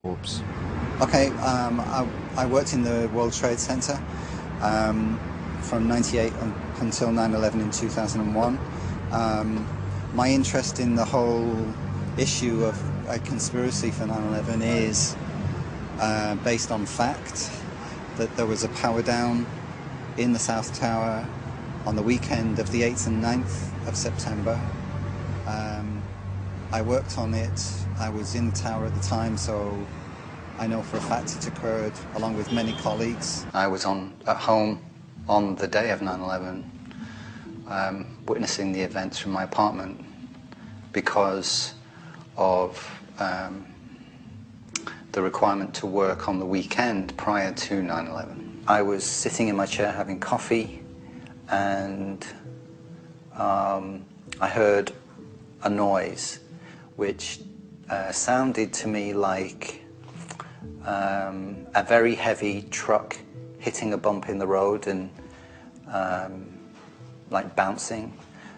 Orbs. Okay, I worked in the World Trade Center from 98 until 9/11 in 2001. My interest in the whole issue of a conspiracy for 9/11 is based on fact that there was a power down in the South Tower on the weekend of the 8th and 9th of September. I worked on it. I was in the tower at the time, so I know for a fact it occurred along with many colleagues. I was at home on the day of 9/11, witnessing the events from my apartment because of the requirement to work on the weekend prior to 9/11. I was sitting in my chair having coffee, and I heard a noise which sounded to me like a very heavy truck hitting a bump in the road and like bouncing.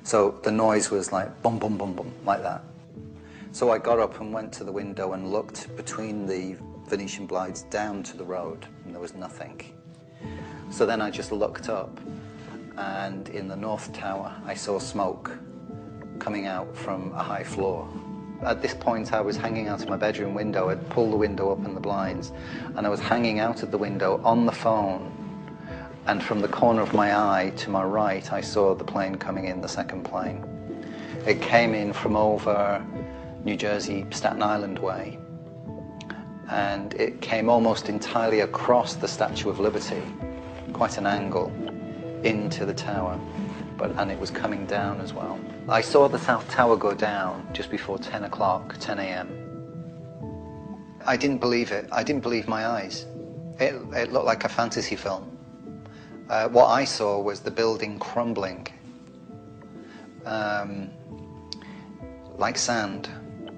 So the noise was like bum bum bum bum like that. So I got up and went to the window and looked between the Venetian blinds down to the road, and there was nothing. So then I just looked up, and in the North Tower I saw smoke coming out from a high floor. At this point I was hanging out of my bedroom window. I'd pulled the window up and the blinds, and I was hanging out of the window on the phone, and from the corner of my eye to my right I saw the plane coming in, the second plane. It came in from over New Jersey, Staten Island way, and it came almost entirely across the Statue of Liberty, quite an angle, into the tower, and it was coming down as well. I saw the South Tower go down just before 10 o'clock, 10 a.m. I didn't believe it. I didn't believe my eyes. It looked like a fantasy film. What I saw was the building crumbling, like sand.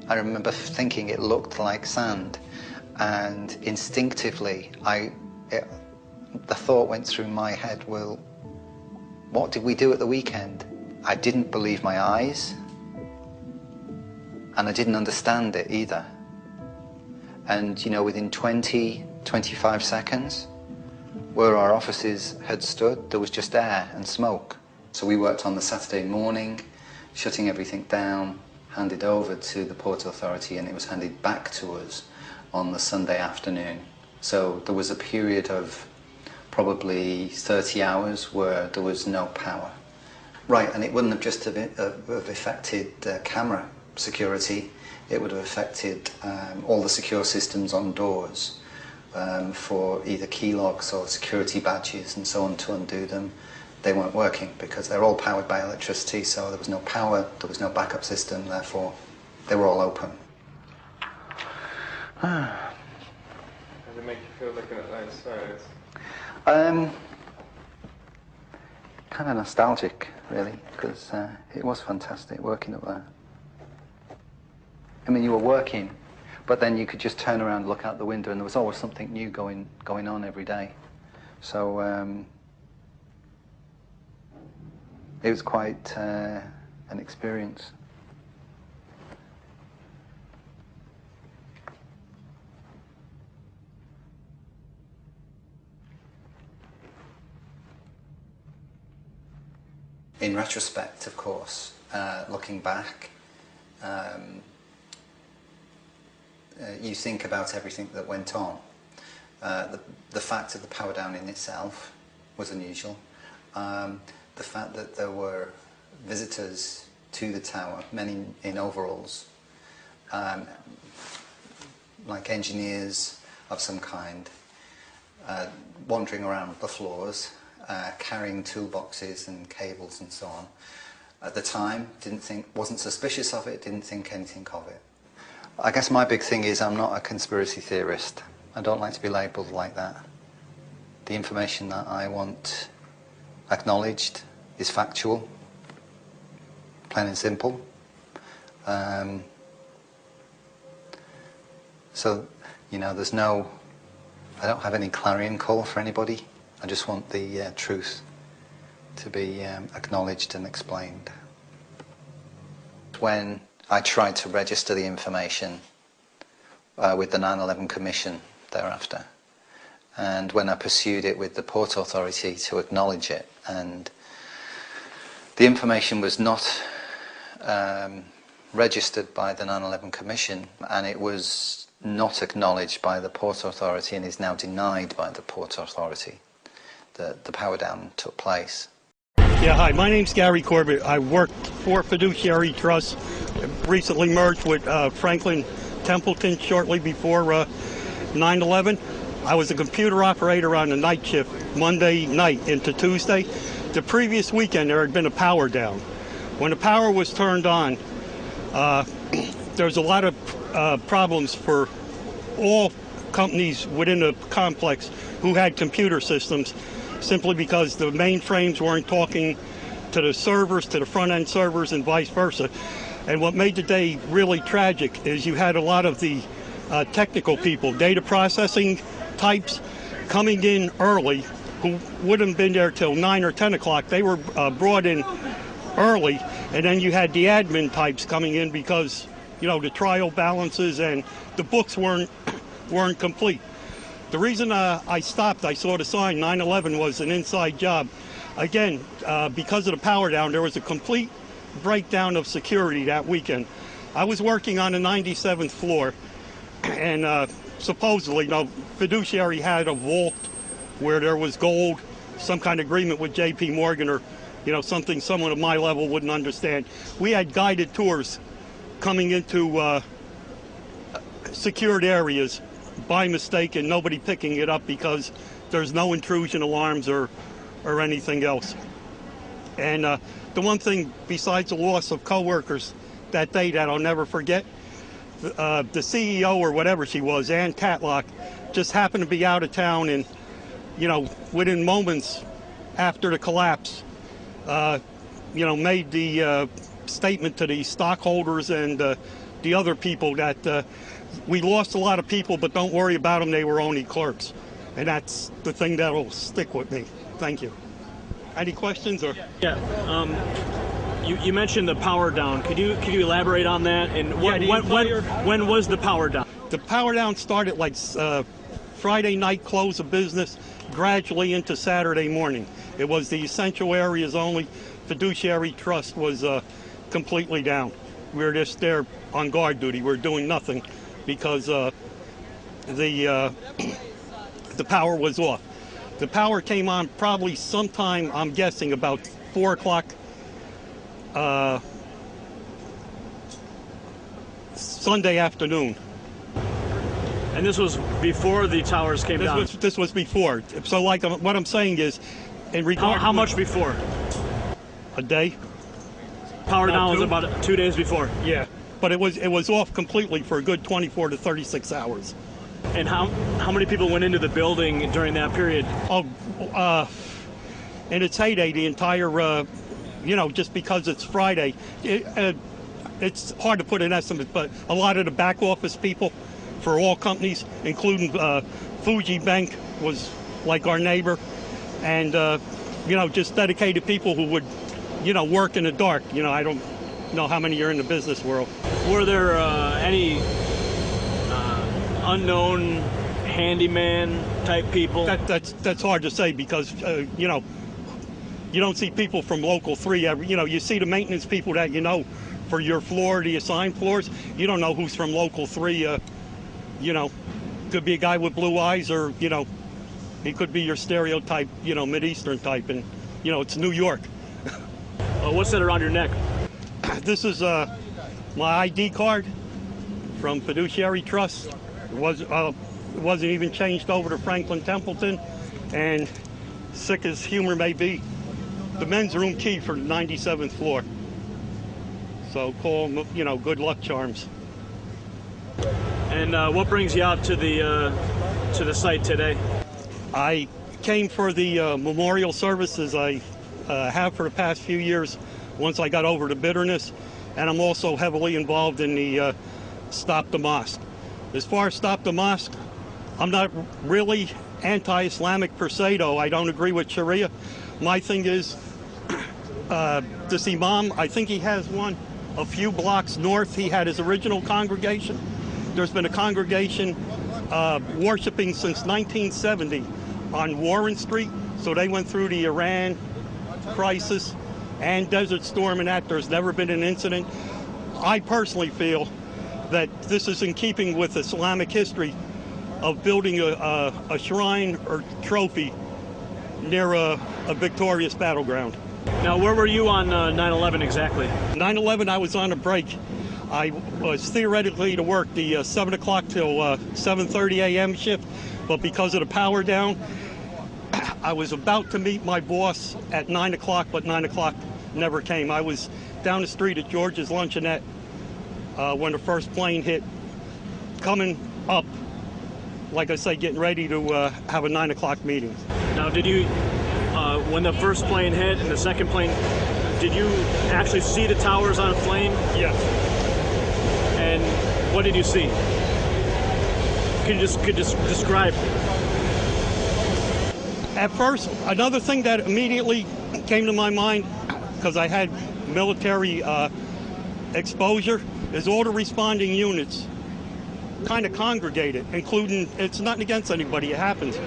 I remember thinking it looked like sand, and instinctively the thought went through my head, well, what did we do at the weekend? I didn't believe my eyes, and I didn't understand it either. And, you know, within 20, 25 seconds, where our offices had stood, there was just air and smoke. So we worked on the Saturday morning, shutting everything down, handed over to the Port Authority, and it was handed back to us on the Sunday afternoon. So there was a period of probably 30 hours where there was no power. Right, and it wouldn't have just have affected camera security. It would have affected all the secure systems on doors for either key locks or security badges and so on. To undo them, they weren't working because they're all powered by electricity, so there was no power, there was no backup system, therefore they were all open. How does it make you feel looking at those photos? Kind of nostalgic, really, because it was fantastic working up there. I mean, you were working, but then you could just turn around and look out the window, and there was always something new going on every day. So it was quite an experience. In retrospect, of course, looking back, you think about everything that went on. The fact of the power down in itself was unusual. The fact that there were visitors to the tower, many in overalls, like engineers of some kind, wandering around the floors, carrying toolboxes and cables and so on. At the time, wasn't suspicious of it, didn't think anything of it. I guess my big thing is I'm not a conspiracy theorist. I don't like to be labelled like that. The information that I want acknowledged is factual, plain and simple. So, you know, I don't have any clarion call for anybody. I just want the truth to be acknowledged and explained. When I tried to register the information with the 9/11 Commission thereafter. And when I pursued it with the Port Authority to acknowledge it, and the information was not registered by the 9/11 Commission, and it was not acknowledged by the Port Authority and is now denied by the Port Authority, the power down took place. Yeah, hi, my name's Gary Corbett. I worked for Fiduciary Trust, recently merged with Franklin Templeton shortly before 9/11. I was a computer operator on the night shift, Monday night into Tuesday. The previous weekend there had been a power down. When the power was turned on, there was a lot of problems for all companies within the complex who had computer systems, simply because the mainframes weren't talking to the servers, to the front-end servers, and vice versa. And what made the day really tragic is you had a lot of the technical people, data processing types, coming in early, who wouldn't have been there till 9 or 10 o'clock. They were brought in early, and then you had the admin types coming in because, you know, the trial balances and the books weren't complete. The reason I stopped, I saw the sign, 9/11 was an inside job. Again, because of the power down, there was a complete breakdown of security that weekend. I was working on the 97th floor, and supposedly, you know, Fiduciary had a vault where there was gold, some kind of agreement with J.P. Morgan, or, you know, something someone of my level wouldn't understand. We had guided tours coming into secured areas by mistake, and nobody picking it up because there's no intrusion alarms or anything else. And the one thing besides the loss of coworkers that day that I'll never forget, the CEO or whatever she was, Ann Catlock, just happened to be out of town, and, you know, within moments after the collapse, you know, made the statement to the stockholders and the other people that we lost a lot of people, but don't worry about them, they were only clerks. And that's the thing that'll stick with me. Thank you. Any questions? Or? Yeah. You mentioned the power down. Could you elaborate on that? And when was the power down? The power down started like Friday night close of business, gradually into Saturday morning. It was the essential areas only. Fiduciary Trust was completely down. We were just there on guard duty. We were doing nothing because the power was off. The power came on probably sometime, I'm guessing, about 4 o'clock Sunday afternoon. And this was before the towers came down? This was before. So, like, what I'm saying is, in regard how much before? A day. Power down was about 2 days before. Yeah, but it was off completely for a good 24 to 36 hours. And how many people went into the building during that period? Oh, in its heyday, the entire, you know, just because it's Friday, it's hard to put an estimate, but a lot of the back office people for all companies, including Fuji Bank, was like our neighbor, and you know, just dedicated people who would, you know, work in the dark. You know, I don't know how many are in the business world. Were there any unknown handyman type people? That's hard to say because you know, you don't see people from Local 3 every. You know, you see the maintenance people that you know for your floor, the assigned floors. You don't know who's from Local 3. You know, could be a guy with blue eyes, or, you know, he could be your stereotype, you know, Mid-Eastern type, and, you know, it's New York. What's that around your neck? This is my ID card from Fiduciary Trust. It wasn't even changed over to Franklin Templeton, and sick as humor may be, the men's room key for the 97th floor. So call them, you know, good luck charms. And what brings you out to the site today? I came for the memorial services I have for the past few years once I got over the bitterness, and I'm also heavily involved in the Stop the Mosque. As far as Stop the Mosque, I'm not really anti-Islamic per se, though. I don't agree with Sharia. My thing is, this imam, I think he has one a few blocks north. He had his original congregation, There's been a congregation worshiping since 1970 on Warren Street. So they went through the Iran crisis and Desert Storm and that. There's never been an incident. I personally feel that this is in keeping with Islamic history of building a shrine or trophy near a victorious battleground. Now, where were you on 9/11 exactly? 9/11, I was on a break. I was theoretically to work the 7 o'clock till 7:30 a.m. shift, but because of the power down, I was about to meet my boss at 9 o'clock, but 9 o'clock never came. I was down the street at George's Luncheonette when the first plane hit, coming up, like I say, getting ready to have a 9 o'clock meeting. Now, did you, when the first plane hit and the second plane, did you actually see the towers on flame? Yes. And what did you see? Could you just describe? At first, another thing that immediately came to my mind, because I had military exposure, is all the responding units kind of congregated, including, it's nothing against anybody, it happens.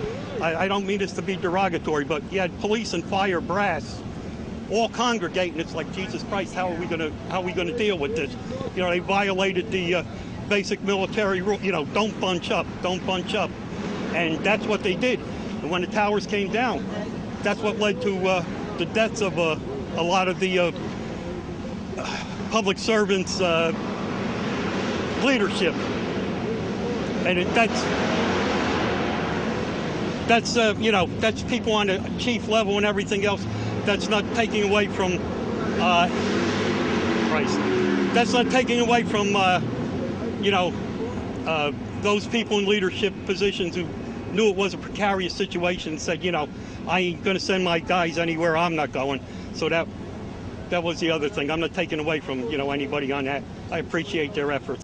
I don't mean this to be derogatory, but you had police and fire brass all congregating. It's like, Jesus Christ, how are we gonna deal with this? You know, they violated the basic military rule, you know, don't bunch up, and that's what they did. And when the towers came down, that's what led to the deaths of a lot of the public servants' leadership. And that's you know, that's people on the chief level and everything else. That's not taking away from Christ. That's not taking away from you know, those people in leadership positions who knew it was a precarious situation and said, you know, I ain't going to send my guys anywhere I'm not going. So that was the other thing. I'm not taking away from, you know, anybody on that. I appreciate their efforts.